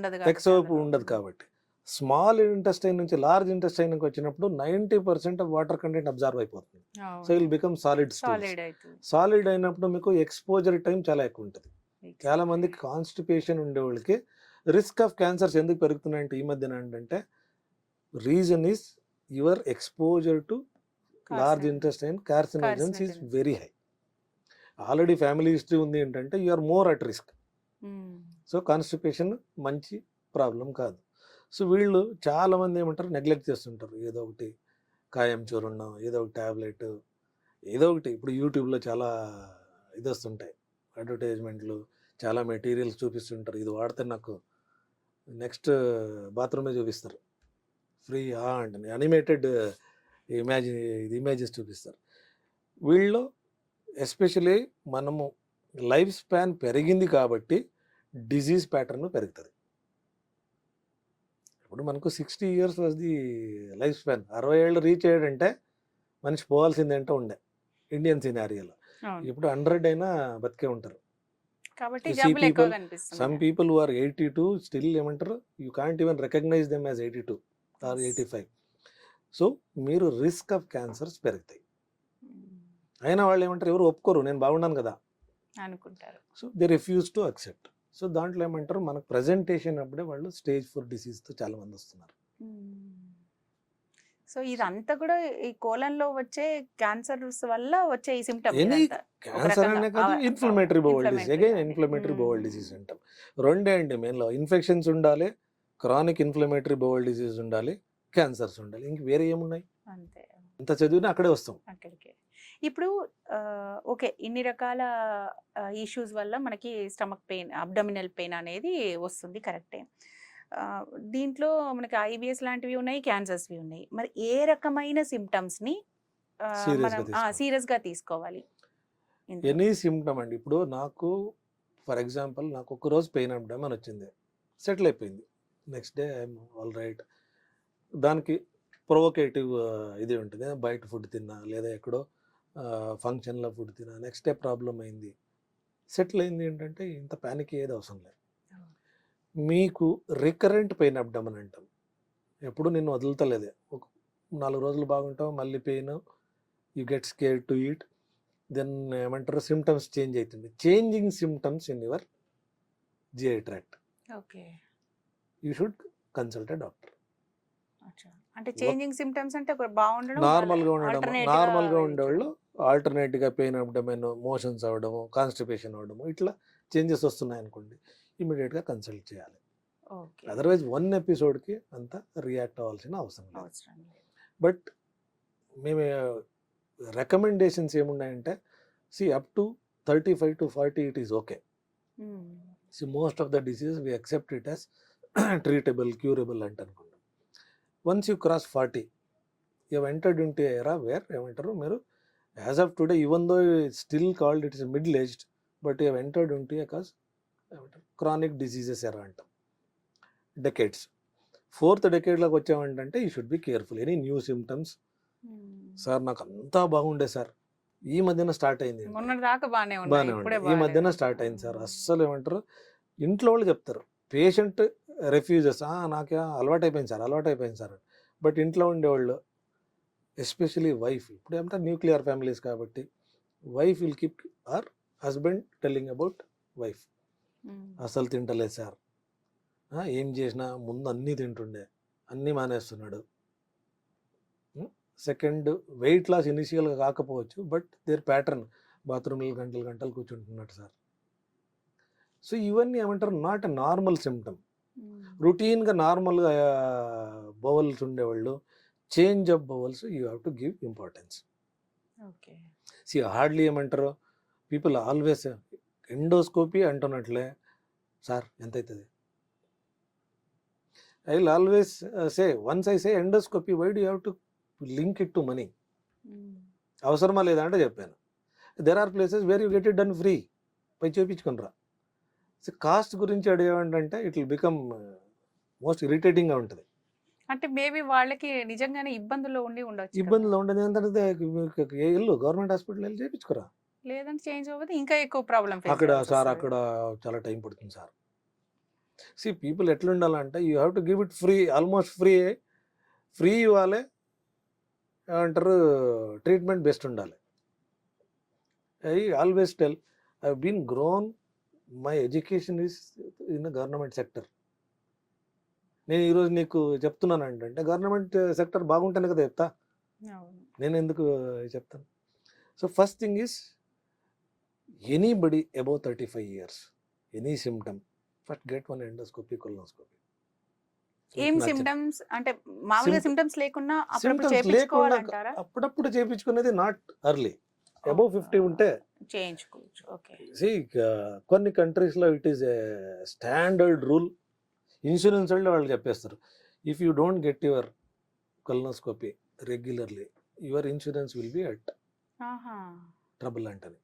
ఉండదు కాబట్టి. స్మాల్ ఇంటెస్టైన్ నుంచి లార్జ్ ఇంటెస్టైన్కి వచ్చినప్పుడు 90% ఆఫ్ వాటర్ కంటెంట్ అబ్జర్వ్ అయిపోతుంది. So will become solid. Solid అయినప్పుడు మీకు ఎక్స్పోజర్ టైం చాలా ఎక్కువ ఉంటుంది. చాలా మందికి కాన్స్టిపేషన్ ఉండే వాళ్ళకి రిస్క్ ఆఫ్ క్యాన్సర్స్ ఎందుకు పెరుగుతున్నాయంటే ఈ మధ్యన ఏంటంటే reason is your exposure to large intestine carcinogens is very high. Already family history ఉంది ఏంటంటే you are more at risk. So constipation మంచి ప్రాబ్లం కాదు. సో వీళ్ళు చాలామంది ఏమంటారు నెగ్లెక్ట్ చేస్తుంటారు, ఏదో ఒకటి కాయం చూరుండం, ఏదో ఒక ట్యాబ్లెట్, ఏదో ఒకటి. ఇప్పుడు యూట్యూబ్లో చాలా ఇది వస్తుంటాయి అడ్వర్టైజ్మెంట్లు, చాలా మెటీరియల్స్ చూపిస్తుంటారు, ఇది వాడితే నాకు నెక్స్ట్ బాత్రూమే చూపిస్తారు ఫ్రీ అంటే యానిమేటెడ్ ఇమేజెస్ చూపిస్తారు. వీళ్ళు ఎస్పెషలీ మనము లైఫ్ స్పాన్ పెరిగింది కాబట్టి డిజీజ్ ప్యాటర్న్ పెరుగుతుంది. ఇప్పుడు మనకు 60 years was the life span. 60 ఏళ్ళు రీచ్ అయ్యాడంటే మనిషి పోవాల్సిందేంటో ఉండే ఇండియన్ సినారియోలో. ఇప్పుడు 100 అయినా బతికే ఉంటారు. Some people who are 82 still ఏమంటారు you can't even recognise them as 82 or 85. So మీరు రిస్క్ ఆఫ్ క్యాన్సర్స్ పెరుగుతాయి. అయినా వాళ్ళు ఏమంటారు ఎవరు ఒప్పుకోరు, నేను బాగున్నాను కదా అనుకుంటారు. So they refuse to accept. So దాంట్లో ఏమంటారు మనకు ప్రజెంటేషన్ అప్పుడే వాళ్ళు స్టేజ్ 4 డిసీజ్తో చాలా మంది వస్తున్నారు. సో ఇదంతా కూడా ఈ కోలన్లో వచ్చే క్యాన్సర్స్ వల్ల వచ్చే ఈ సిమ్టమ్. క్యాన్సర్ అనే కాదు, inflammatory bowel disease. Again inflammatory bowel disease అంటాం. రెండే అండి మెయిన్లో, ఇన్ఫెక్షన్స్ ఉండాలి, క్రానిక్ ఇన్ఫ్లమేటరీ బౌల్ డిసీజ్ ఉండాలి, క్యాన్సర్స్ ఉండాలి, ఇంక వేరే ఏమున్నాయి? అంతే, అంత చదివినా అక్కడే వస్తాం. అక్కడికే. ఇప్పుడు ఓకే, ఇన్ని రకాల ఇష్యూస్ వల్ల మనకి స్టమక్ పెయిన్, అబ్డమినల్ పెయిన్ అనేది వస్తుంది, కరెక్టే. దీంట్లో మనకి ఐబిఎస్ లాంటివి ఉన్నాయి, క్యాన్సర్స్వి ఉన్నాయి. మరి ఏ రకమైన సిమ్టమ్స్ని మనం సీరియస్గా తీసుకోవాలి? ఎనీ సిమ్టమ్ అండి. ఇప్పుడు నాకు ఫర్ ఎగ్జాంపుల్ నాకు ఒక రోజు పెయిన్ అబ్డామన్ అని వచ్చింది, సెటిల్ అయిపోయింది. Next day I'm all right. దానికి ప్రొవోకేటివ్ ఇది ఉంటుంది, బయట ఫుడ్ తిన్నా లేదా ఎక్కడో ఫంక్షన్లో ఫుడ్ తిన్నా, నెక్స్ట్ డే ప్రాబ్లం అయింది, సెటిల్ అయింది. ఏంటంటే ఇంత ప్యానిక్ ఏది అవసరం లేదు. మీకు రికరెంట్ పెయిన్ అబ్డామన్ అంటాం, ఎప్పుడు నిన్ను వదులుతలేదు. ఒక 4 రోజులు బాగుంటావు, మళ్ళీ pain, you get scare to eat, then ఏమంటారు సిమ్టమ్స్ చేంజ్ అవుతుంది. Changing symptoms in your GI tract, okay. You should consult a doctor. అంటే చేంజింగ్ సిమ్టమ్స్ అంటే ఒక బాగుండడం, నార్మల్గా ఉండడం, alternate గా నార్మల్గా ఉండేవాళ్ళు ఆల్టర్నేట్గా పెయిన్ అబ్డమెన్, మోషన్స్ అవ్వడము, కాన్స్టిపేషన్ అవ్వడము, ఇట్లా చేంజెస్ వస్తున్నాయి అనుకోండి, ఇమీడియట్గా కన్సల్ట్ చేయాలి. ఓకే. అదర్వైజ్ 1 ఎపిసోడ్కి అంత రియాక్ట్ అవ్వాల్సిన అవసరం లేదు. అవసరం లేదు. బట్ మేము రికమెండేషన్స్ ఏమున్నాయంటే, see up to 35 to 40 it is okay. See most of the diseases we accept it as treatable, curable అంటే అనుకుంటాం. Once you cross 40, you entered in to era where ఏమంటారు మీరు, as of today even though still called it is middle aged, but you entered in to cause ఏమంటారు chronic diseases era అంటాం. Decades, 4th డెకేడ్లోకి వచ్చామంటే you should be careful. Any new symptoms, sir నాకు అంతా బాగుండే sir, ఈ మధ్యన start అయింది, మొన్నటి దాకా బాగానే బాగానే ఉంది, ఈ మధ్యన స్టార్ట్ అయింది సార్, అస్సలు ఏమంటారు ఇంట్లో వాళ్ళు చెప్తారు, పేషెంట్ రెఫ్యూజెస్, నాకే అలవాటు అయిపోయింది సార్. బట్ ఇంట్లో ఉండేవాళ్ళు ఎస్పెషలీ వైఫ్, ఇప్పుడు ఏమంటారు న్యూక్లియర్ ఫ్యామిలీస్ కాబట్టి wife will keep are husband telling about wife, అసలు తింటలేదు సార్, ఏం చేసినా ముందు అన్నీ తింటుండే, అన్నీ మానేస్తున్నాడు. సెకండ్, వెయిట్ లాస్ ఇనిషియల్గా కాకపోవచ్చు, బట్ దేర్ ప్యాటర్న్ బాత్రూమ్లో గంటలు కూర్చుంటున్నట్టు సార్. సో ఇవన్నీ ఏమంటారు నాట్ ఎ నార్మల్ సిమ్టమ్. రొటీన్గా నార్మల్గా బౌల్స్ ఉండేవాళ్ళు, change of bowels you have to give importance. Okay. See hardly ఏమంటారు పీపుల్ ఆల్వేస్ ఎండోస్కోపీ అంటున్నట్లే, సార్ ఎంత అవుతుంది, I will always say once I say endoscopy, why do have to link it to money, అవసరమా లేదా అంటే చెప్పాను. There are places where you get it done free, పై చూపించుకునిరా. సో కాస్ట్ గురించి అడిగేవంటే ఇట్ విల్ బికమ్ మోస్ట్ ఇరిటేటింగ్గా ఉంటుంది. అంటే మేబీ వాళ్ళకి నిజంగానే ఇబ్బందుల్లో ఉండొచ్చు. ఇబ్బందులు ఉండదు ఏంటంటే వెళ్ళు గవర్నమెంట్ హాస్పిటల్ వెళ్ళి చేయించుకురా, లేదంటే చేంజ్ అవ్వదు, ఇంకా ఎక్కువ ప్రాబ్లం. అక్కడ సార్ అక్కడ చాలా టైం పడుతుంది సార్. సి పీపుల్ ఎట్లా ఉండాలంటే you have to give it free, almost free ఇవ్వాలి, ఏమంటారు ట్రీట్మెంట్ బెస్ట్ ఉండాలి. I always tell, I been grown, my education is in government sector. నేను ఈరోజు నీకు చెప్తున్నాను అంటే గవర్నమెంట్ సెక్టర్ బాగుంటేనే కదా చెప్తా, నేను ఎందుకు చెప్తాను. So first thing is anybody above 35 years, any symptom, first get one endoscopy, colonoscopy. ఏం సిమ్టమ్స్ అంటే మామూలుగా సిమ్టమ్స్ లేకుండా అప్పుడప్పుడు చేయించుకునేది, నాట్ ఎర్లీ. అబౌవ్ 50 ఉంటే చేయించుకోవచ్చు. ఓకే. కొన్ని కంట్రీస్లో it is a standard rule. Insurance వాళ్ళు చెప్పేస్తారు, if you don't get your colonoscopy regularly, your insurance will be at trouble అంటది.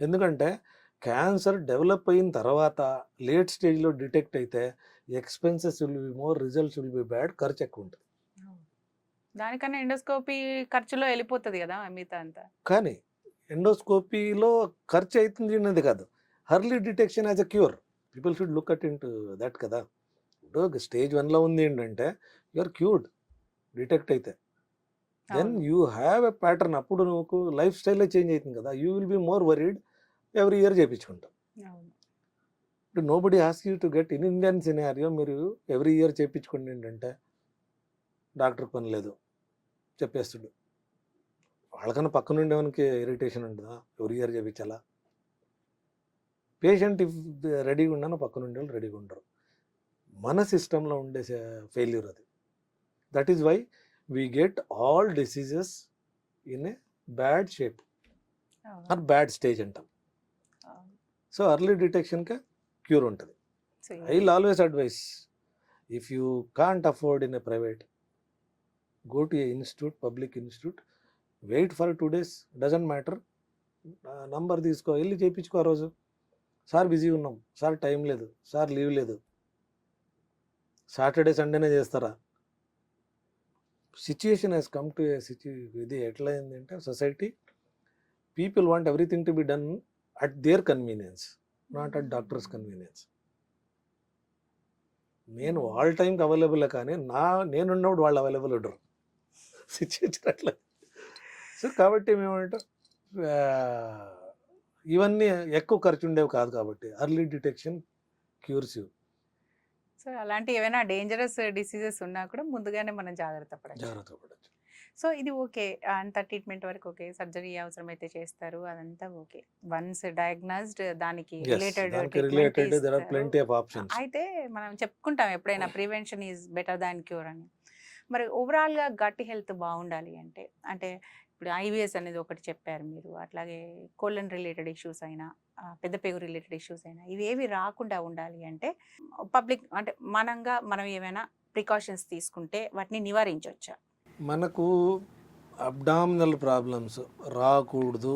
ఎందుకంటే క్యాన్సర్ డెవలప్ అయిన తర్వాత లేట్ స్టేజ్లో డిటెక్ట్ అయితే expenses will be more, results will be bad, ఖర్చు ఎక్కువ ఉంటుంది. దానికన్నా ఎండోస్కోపీ ఖర్చులో వెళ్ళిపోతుంది కదా మిగతా అంతా. కానీ ఎండోస్కోపీలో ఖర్చు అవుతుంది అనేది కాదు, early detection as a cure, people should look at in to that కదా. ఇప్పుడు స్టేజ్ 1లో ఉంది ఏంటంటే యూఆర్ క్యూర్డ్, డిటెక్ట్ అయితే then you have a pattern, అప్పుడు నువ్వు లైఫ్ స్టైల్లో చేంజ్ అవుతుంది కదా, you will be more worried, every year చేయించుకుంటాం. ఇప్పుడు nobody ask you to get in Indian scenario, మీరు ఎవ్రీ ఇయర్ చేయించుకోండి ఏంటంటే డాక్టర్ పని లేదు చెప్పేస్తుడు, వాళ్ళకన్నా పక్కన ఉండేవానికి ఇరిటేషన్ ఉంటుందా, ఎవ్రీ ఇయర్ చేయించాలా. పేషెంట్ ఇఫ్ రెడీగా ఉన్నాను, పక్కన ఉండే వాళ్ళు రెడీగా ఉండరు. మన సిస్టంలో ఉండే ఫెయిల్యూర్ అది. That is why we get all diseases in a bad shape or bad stage అంటాం. సో ఎర్లీ డిటెక్షన్కే క్యూర్ ఉంటుంది. I will always advise, if you can't afford in a private, go to a institute, public institute, wait for 2 days, doesn't matter, number తీసుకో, వెళ్ళి చేయించుకో. ఆ రోజు sir busy ఉన్నాం, sir time లేదు, సార్ లీవ్ లేదు. సాటర్డే సండేనే చేస్తారా? సిచ్యుయేషన్ హెస్ కమ్ టు ఇది ఎట్లా అయిందంటే society people want everything to be done at their convenience, not at doctors convenience. నేను వాళ్ళ టైంకి అవైలబుల్ కానీ నేనున్నప్పుడు వాళ్ళు అవైలబుల్ ఉండరు. సిచ్యువేషన్ అట్లా. సో కాబట్టి మేమంటే ఇవన్నీ ఎక్కువ ఖర్చు ఉండేవి కాదు కాబట్టి early detection cures you. So అలాంటి ఏమైనా డేంజరస్ డిసీజెస్ ఉన్నా కూడా ముందుగానే మనం జాగ్రత్త పడచ్చు. సో ఇది ఓకే, అంత ట్రీట్మెంట్ వరకు ఓకే, సర్జరీ అవసరమైతే చేస్తారు, అదంతా ఓకే. వన్స్ డయాగ్నోస్డ్ దానికి రిలేటెడ్ అయితే మనం చెప్పుకుంటాం ఎప్పుడైనా prevention is better than cure అని. మరి ఓవరాల్గా గట్ హెల్త్ బాగుండాలి అంటే అంటే ఇప్పుడు ఐబిఎస్ అనేది ఒకటి చెప్పారు మీరు, అట్లాగే కోలన్ రిలేటెడ్ ఇష్యూస్ అయినా పెద్ద పేగు రిలేటెడ్ ఇష్యూస్ అయినా ఇవేవి రాకుండా ఉండాలి అంటే పబ్లిక్ అంటే మనం ఏమైనా ప్రికాషన్స్ తీసుకుంటే వాటిని నివారించవచ్చా? మనకు అబ్డామినల్ ప్రాబ్లమ్స్ రాకూడదు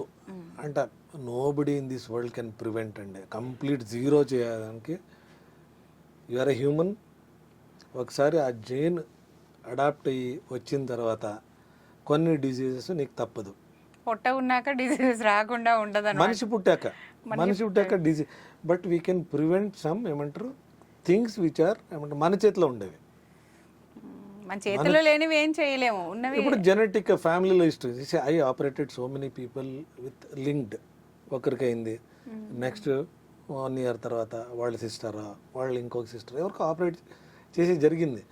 అంటే nobody in this world can prevent అండి. కంప్లీట్ జీరో చేయడానికి యు ఆర్ ఎ హ్యూమన్. ఒకసారి ఆ జీన్ అడాప్ట్ అయ్యి వచ్చిన తర్వాత కొన్ని డిసీజెస్ నీకు తప్పదు. పొట్ట ఉన్నాక డిసీజెస్ రాకుండా ఉండదు. మనిషి పుట్టాక disease, but we can prevent some ఏమంటారు థింగ్స్ విచ్ ఆర్ ఏమంటారు మన చేతిలో ఉండేవి. మన చేతిలో లేనివి ఏం చేయలేము, ఉన్నవి. ఇప్పుడు జెనెటిక్ ఫ్యామిలీలో history I operated so many people with linked. ఒకరికి అయింది, నెక్స్ట్ 1 year తర్వాత వాళ్ళ సిస్టరా, వాళ్ళు ఇంకొక సిస్టర్ ఎవరికి ఆపరేట్ చేసి జరిగింది.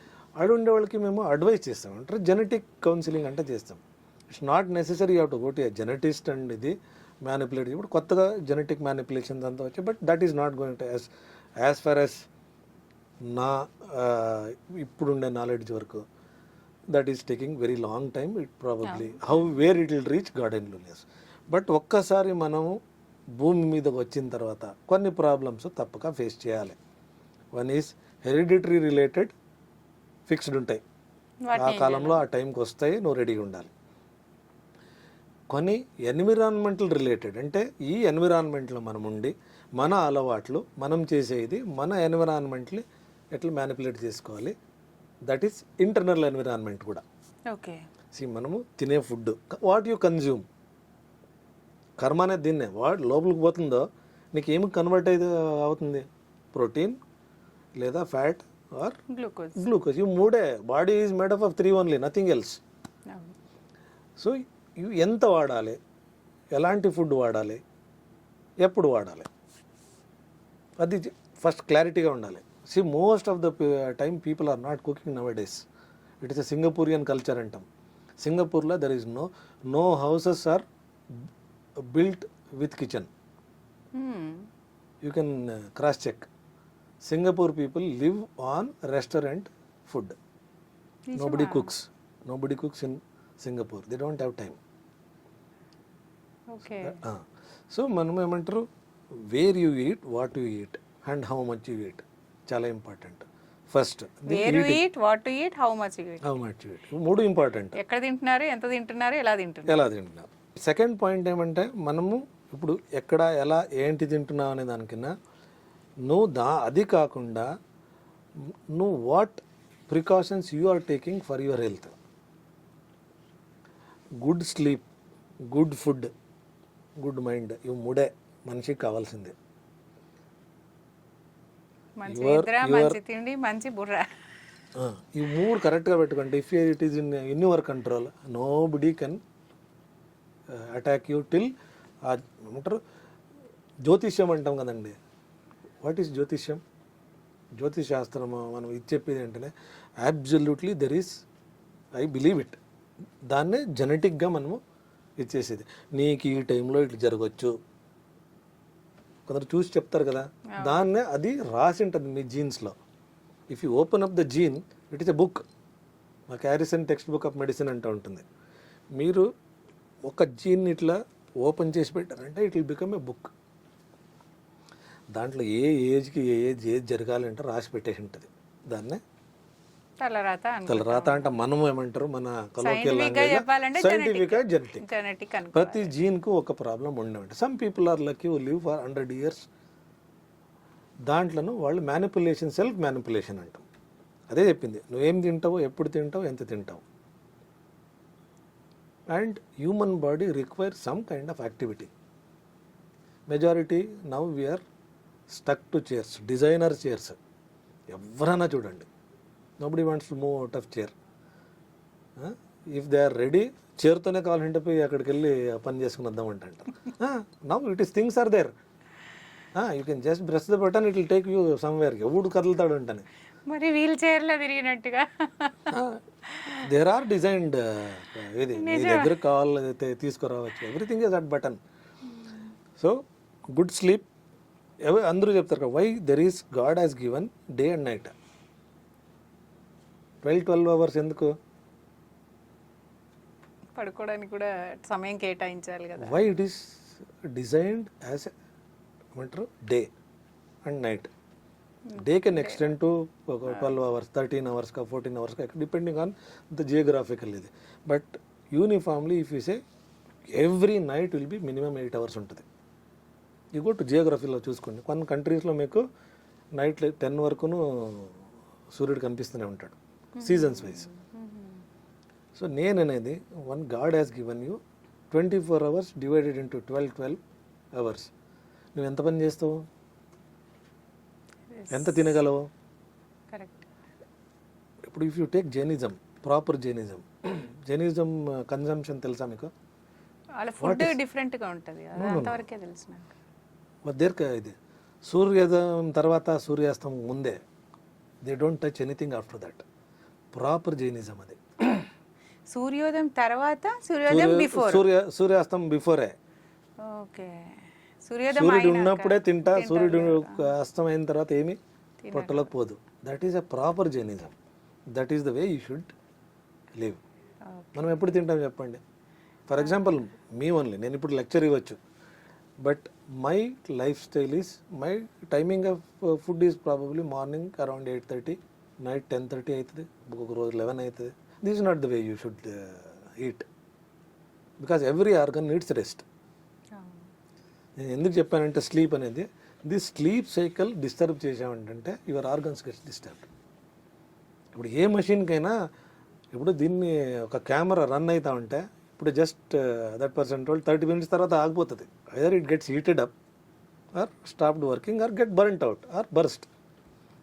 ఉండే వాళ్ళకి మేము అడ్వైస్ చేస్తాం, అంటే జెనెటిక్ కౌన్సిలింగ్ అంటే చేస్తాం. It's not necessary to go to a geneticist and ఇది మ్యానిపులేట్. ఇప్పుడు కొత్తగా జెనెటిక్ మ్యానిపులేషన్స్ అంతా వచ్చాయి, but that is not going to as far as నా ఇప్పుడుండే నాలెడ్జ్ వరకు that is taking very long time. It probably where it will reach God and లూనెస్. But ఒక్కసారి మనము భూమి మీదకి వచ్చిన తర్వాత కొన్ని ప్రాబ్లమ్స్ తప్పక ఫేస్ చేయాలి. One is hereditary related, fixed ఉంటాయి, ఆ కాలంలో ఆ టైంకి వస్తాయి, నువ్వు రెడీగా ఉండాలి. కొన్ని ఎన్విరాన్మెంటల్ రిలేటెడ్, అంటే ఈ ఎన్విరాన్మెంట్లో మనం ఉండి మన అలవాట్లు మనం చేసేది మన ఎన్విరాన్మెంట్ని ఎట్లా మ్యానిపులేట్ చేసుకోవాలి, దట్ ఈస్ ఇంటర్నల్ ఎన్విరాన్మెంట్ కూడా. ఓకే, మనము తినే ఫుడ్, వాట్ యూ కన్జ్యూమ్, కర్మ అనేది దీన్నే. వాట్ లోపలికి పోతుందో నీకు ఏమి కన్వర్ట్ అయితే అవుతుంది, ప్రోటీన్ లేదా ఫ్యాట్ ఆర్ గ్లూకోజ్. ఈ మూడే. Body is made up of 3 only, nothing else. So ఎంత వాడాలి, ఎలాంటి ఫుడ్ వాడాలి, ఎప్పుడు వాడాలి, అది ఫస్ట్ క్లారిటీగా ఉండాలి. Most of the time people are not cooking nowadays. It is a Singaporean culture అంటాం. సింగపూర్లో there is no houses are built with kitchen. You can cross check. Singapore people live on restaurant food. Nobody cooks in Singapore. They don't have time. Okay. So మనము ఏమంటారు, where you eat, what you eat and how much you eat చాలా important. First where you eat, what you eat, how much you eat, మూడు important. ఎక్కడ తింటున్నారు, ఎంత తింటున్నారు, ఎలా తింటున్నారు. సెకండ్ పాయింట్ ఏమంటే మనము ఇప్పుడు ఎక్కడ ఎలా ఏంటి తింటున్నావు అనే దానికన్నా నువ్వు అది కాకుండా నువ్వు what precautions you are taking for your health. Good sleep, good food, good mind, ఇవి మూడే మనిషికి కావాల్సిందే. ఈ మూడు కరెక్ట్గా పెట్టుకుంటే if it is in your control, nobody can attack you till. ఏమంటారు జ్యోతిష్యం అంటాం కదండి. వాట్ ఈస్ జ్యోతిష్యం? జ్యోతిష్ శాస్త్రము మనం ఇది చెప్పేది ఏంటనే absolutely there is, I believe it. దాన్నే జెనెటిక్గా మనము ఇచ్చేసేది. నీకు ఈ టైంలో ఇట్లా జరగచ్చు, కొందరు చూసి చెప్తారు కదా, దాన్నే అది రాసి ఉంటుంది మీ జీన్స్లో. If you open up the gene, it is a book. మా క్యారిసన్ టెక్స్ట్ బుక్ ఆఫ్ మెడిసిన్ అంటూ ఉంటుంది. మీరు ఒక జీన్ ఇట్లా ఓపెన్ చేసి పెట్టారంటే it will become a book. దాంట్లో ఏ ఏజ్కి ఏది జరగాలంటే రాసి పెట్టేసి ఉంటుంది. దాన్నే తలరాత తలరాత అంటే మనం ఏమంటారు మన Scientific గా చెప్పాలంటే సైంటిఫిక్ జెనెటిక్. జెనెటిక్ అనుకో. ప్రతి జీన్కు ఒక ప్రాబ్లం ఉండేవండి. Some people are lucky who live for 100 years. దాంట్లోనూ వాళ్ళు మ్యానిపులేషన్, సెల్ఫ్ మ్యానిపులేషన్ అంటాం. అదే చెప్పింది, నువ్వేం తింటావు, ఎప్పుడు తింటావు, ఎంత తింటావు. And human body require some kind of activity. Majority now we're stuck to chairs, designer chairs. ఎవరైనా చూడండి, nobody wants to move out of chair. If they are ready, చైర్తోనే కావాలంటే పోయి అక్కడికి వెళ్ళి పని చేసుకుని వద్దామంటే అంటారు. Now it is things are there. You can just press the button, it will take you somewhere. ఎవడు కదులుతాడు అంటాను. మరి వీల్ చైర్లో తిరిగినట్టుగా దేర్ ఆర్ డిజైన్డ్. ఇది మీ దగ్గర కావాలి తీసుకురావచ్చు. Everything is at button. So good sleep. అందరూ చెప్తారు కదా, why there is God has given day and night. 12 hours ఎందుకు? పడుకోవడానికి కూడా సమయం కేటాయించాలి కదా. Why it is designed as ఏమంటారు day and night. Day can extend to 12 hours, 13 hours, 14 hours, depending on the geographical ఇది. But uniformly if you say every night will be minimum 8 hours ఉంటుంది. You go to జియోగ్రఫీలో చూసుకోండి, కొన్ని కంట్రీస్లో మీకు night 10 వరకును సూర్యుడు కనిపిస్తూనే ఉంటాడు, సీజన్స్ వైజ్. సో నేననేది, one God has given you 24 hours divided into 12 hours. నువ్వు ఎంత పని చేస్తావు, ఎంత తినగలవు? కరెక్ట్. ఇప్పుడు if you take Jainism, proper Jainism, Jainism consumption తెలుసా మీకు? వాళ్ళ ఫుడ్ డిఫరెంట్గా ఉంటుంది, అంతవరకే తెలుసు నాకు. ఇది సూర్యోదయం తర్వాత సూర్యాస్తం ముందే, they don't touch anything after that. Proper Jainism అది. సూర్యోదయం తర్వాత, సూర్యోదయం బిఫోర్, సూర్యాస్తం బిఫోరే. ఓకే. సూర్యోదయం సూర్యుడు ఉన్నప్పుడే తింటా, సూర్యుడు అస్తం అయిన తర్వాత ఏమి పొట్టలోకి పోదు. That is a proper Jainism. That is the way you should live. మనం ఎప్పుడు తింటాం చెప్పండి? ఫర్ ఎగ్జాంపుల్ మీ ఓన్లీ, నేను ఇప్పుడు లెక్చర్ ఇవ్వచ్చు, but my life style is, my timing of food is probably morning around 8:30, night 10:30 అవుతుంది, ఒక రోజు 11 అవుతుంది. This is not the way you should eat, because every organ needs rest. నేను ఎందుకు చెప్పానంటే స్లీప్ అనేది, దిస్ స్లీప్ సైకిల్ డిస్టర్బ్ చేసామంటే your organs gets disturbed. ఇప్పుడు ఏ మెషిన్కైనా, ఇప్పుడు దీన్ని ఒక కెమెరా రన్ అవుతా ఉంటే, ఇప్పుడు జస్ట్ దట్ పర్సన్ 30 minutes తర్వాత ఆగిపోతుంది. Either it gets heated up, or stopped working, or get burnt out, or burst.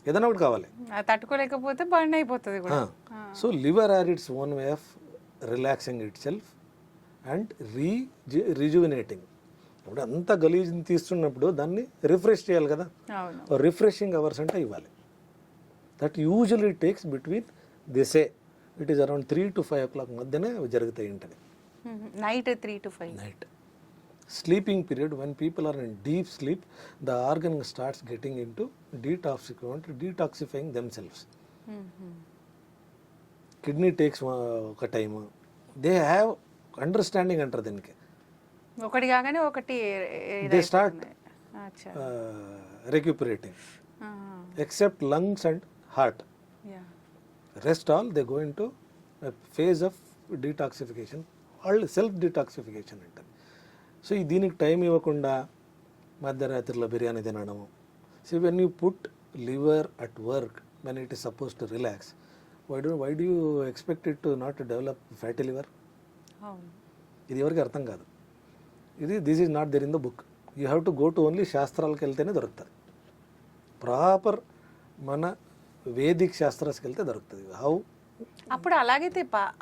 ఏదైనా ఒకటి కావాలి, తట్టుకోలేకపోతే బర్న్ అయిపోతుంది కూడా. So liver are its own way of relaxing itself and rejuvenating. ఇప్పుడు అంతా గలీజ్ని తీస్తున్నప్పుడు దాన్ని రిఫ్రెష్ చేయాలి కదా. రిఫ్రెషింగ్ అవర్స్ అంటే ఇవ్వాలి. That usually takes between these it is around 3 to 5 o'clock మధ్యనే జరుగుతాయి ఉంటుంది. Night 3 to 5 night sleeping period. When people are in deep sleep, the organ starts getting in to detoxifying themselves. Kidney takes ఒక time, they have understanding అంటారు దీనికి. ఒకటి కాగానే ఒకటి they start recuperating, except lungs and heart. Rest all they go in to phase of detoxification, వాళ్ళు self detoxification అంటారు. So దీనికి time ఇవ్వకుండా మధ్యరాత్రిలో బిర్యానీ తినడము. So when you put liver at work when it is suppose to relax, why do you expect it to not develop fatty liver? ఇది ఎవరికి అర్థం కాదు. This is not there in the book. You have to go to only శాస్త్రాలకు వెళ్తేనే దొరుకుతుంది. Proper మన Vedic శాస్త్రాలకు వెళ్తే దొరుకుతుంది. హౌ అప్పుడు అలాగే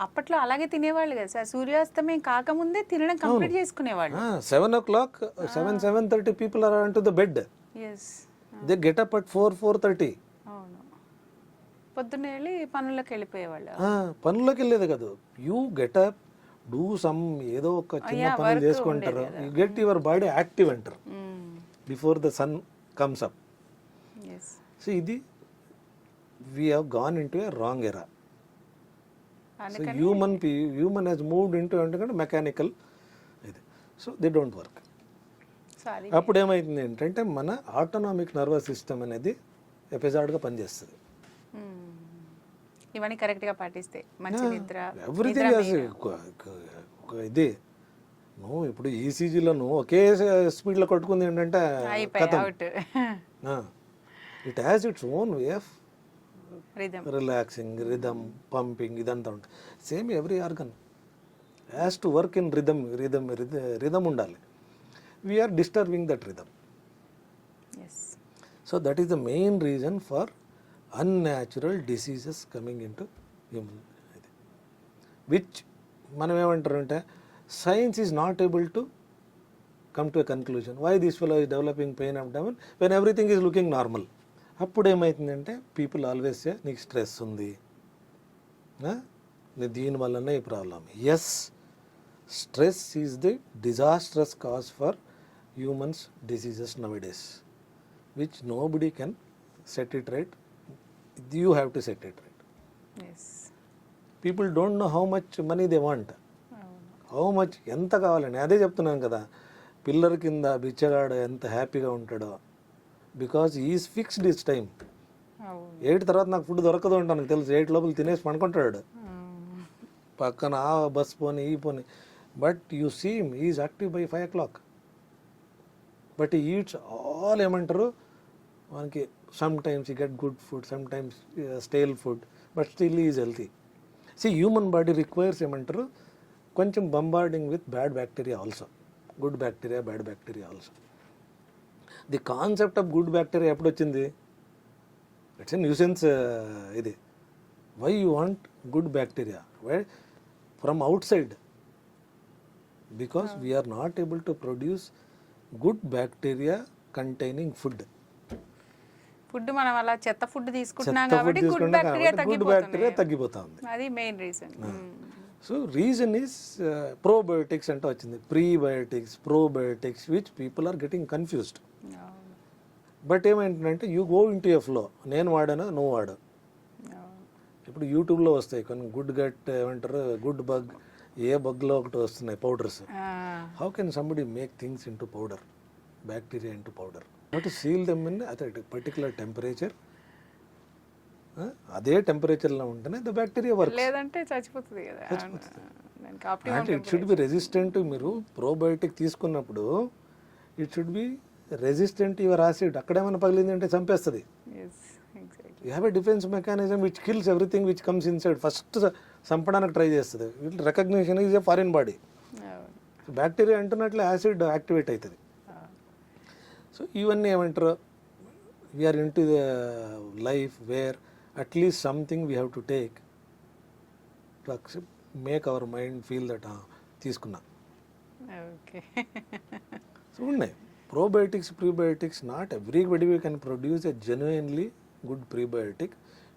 అప్పట్లో అలాగే తినేవాళ్ళు కదా సార్, సూర్యాస్తమయం కాకముందే తినడం కంప్లీట్ చేసుకునేవాళ్ళు. 7 o'clock, 7:30 people are on to the bed. They get up at 4:30. అవును, పొద్దున్నే వెళ్ళి పనుల్లోకి వెళ్ళిపోయేవాళ్ళు. పనుల్లోకి వెళ్ళేది కాదు, you get up, do some ఏదో ఒక చిన్న పనులు చేసుకుంటారు, you get your body active అంటారు before the sun comes up. So ఇది we have gone in to a wrong era. So human has moved in to అంటే మెకానికల్ ఇది. So they don't work. అప్పుడు ఏమైతుంది ఏంటంటే మన ఆటోనామిక్ నర్వస్ సిస్టమ్ అనేది ఎపిజాడ్గా పనిచేస్తుంది. ఇవన్నీ కరెక్ట్గా పాటిస్తే మంచి నిద్ర, ఎవ్రీథింగ్ ఇది నువ్వు ఇప్పుడు ఈసీజీలో నువ్వు ఒకే స్పీడ్లో కొట్టుకుంది ఏంటంటే out it has its own way of rhythm, relaxing, rhythm, pumping, ఇదంతా ఉంటుంది. Same every organ has to work in rhythm ఉండాలి. We're disturbing that rhythm. So that is the main reason for unnatural diseases coming in to human. Which మనం ఏమంటారంటే science is not able to come to a conclusion why this fellow is developing pain abdomen when everything is looking normal. అప్పుడు ఏమవుతుందంటే people always say నీకు stress ఉంది, దీనివల్లనే ఈ problem. Yes, stress is the disastrous cause for humans diseases nowadays, which nobody can set it right. You have to set it right. yes, People don't know how much money they want, how much ఎంత కావాలని. అదే చెప్తున్నాను కదా, pillar కింద బిచ్చగాడు ఎంత హ్యాపీగా ఉంటాడో, because is fixed is time. 8 తర్వాత నాకు ఫుడ్ దొరకదు అంటాను తెలుసు, 8 లోపల తినేసి పనుకుంటాడు పక్కన ఆ బస్ పోని ఈ పోని. But you seem is active by 5 o'clock. But it's all ఏమంటారు మనకి, sometimes you get good food, sometimes stale food, but still is healthy. Human body requires ఏమంటారు కొంచెం bombarding with bad bacteria also, good bacteria, bad bacteria also. The concept of good bacteria ఎప్పుడు వచ్చింది? It's a nuisance. ఇది why you want good bacteria from outside, because we're not able to produce good bacteria containing food. Food మనం అలా చెత్త food తీసుకుంటున్నాం కాబట్టి good bacteria తగ్గిపోతా ఉంది. అది main reason. So reason is probiotics అంటే వచ్చింది, prebiotics, probiotics, which people are getting confused. But ఏమైందంటే you go in to a flow, నేను వాడాను నువ్వు వాడు. ఇప్పుడు యూట్యూబ్లో వస్తాయి కొన్ని గుడ్ గట్ ఏమంటారు, గుడ్ బగ్, ఏ బగ్లో ఒకటి వస్తున్నాయి powders. How can somebody make things in to powder, bacteria in to powder? But seal them in at particular temperature. అదే టెంపరేచర్లో ఉంటేనే ద బ్యాక్టీరియా వర్క్, లేదంటే చచ్చిపోతుంది కదా. అంటే ఇట్ షుడ్ బి రెసిస్టెంట్. మీరు ప్రోబయోటిక్ తీసుకున్నప్పుడు it should be resistant your acid. అక్కడేమైనా పగిలింది అంటే చంపేస్తుంది. You have a defence mechanism which kills everything which comes inside. First చంపడానికి ట్రై చేస్తుంది. Recognition is a foreign body. Bacteria అంటున్నట్లు యాసిడ్ యాక్టివేట్ అవుతుంది. సో ఇవన్నీ ఏమంటారు, we're in to the life where at least something we have to take to accept, make our mind feel that తీసుకున్నా. So ఉన్నాయి probiotics, prebiotics. Not everybody can produce a genuinely good prebiotic.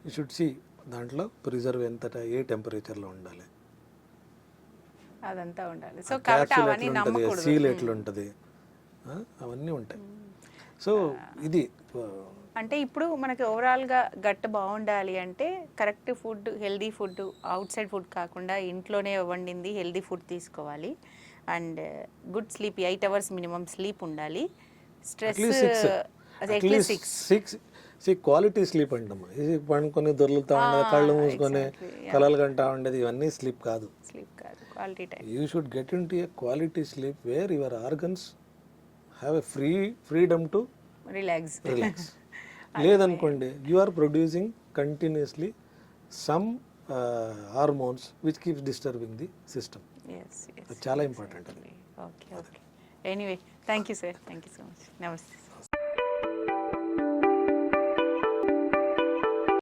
You should see దాంట్లో preserve ఎంత, ఏ టెంపరేచర్లో ఉండాలి, అదంతా ఉండాలి. So కాబట్టి అవన్నీ నమ్మకూడదు, సీల్ ఎట్లుంటుంది, అవన్నీ ఉంటాయి. సో ఇది అంటే ఇప్పుడు మనకి ఓవరాల్గా గట్ బాగుండాలి అంటే correct food, healthy food, out side food కాకుండా ఇంట్లోనే వండింది హెల్దీ ఫుడ్ తీసుకోవాలి. And good sleep, 8 hours minimum sleep ఉండాలి. స్ట్రెస్ క్వాలిటీ స్లీప్ అంటాము. ఇది పండుకొని దొర్లుతూ ఉండదు, కళ్ళు మూసుకొని కలలు కంటా ఉండేది, ఇవన్నీ స్లీప్ కాదు. Quality time. You should get in to a quality sleep where your organs have a freedom to relax. లేదనుకోండి you are producing continuously some hormones which keeps disturbing the system. చాలా ఇంపార్టెంట్ అది. Okay. Anyway, thank you sir, thank you so much. నమస్తే.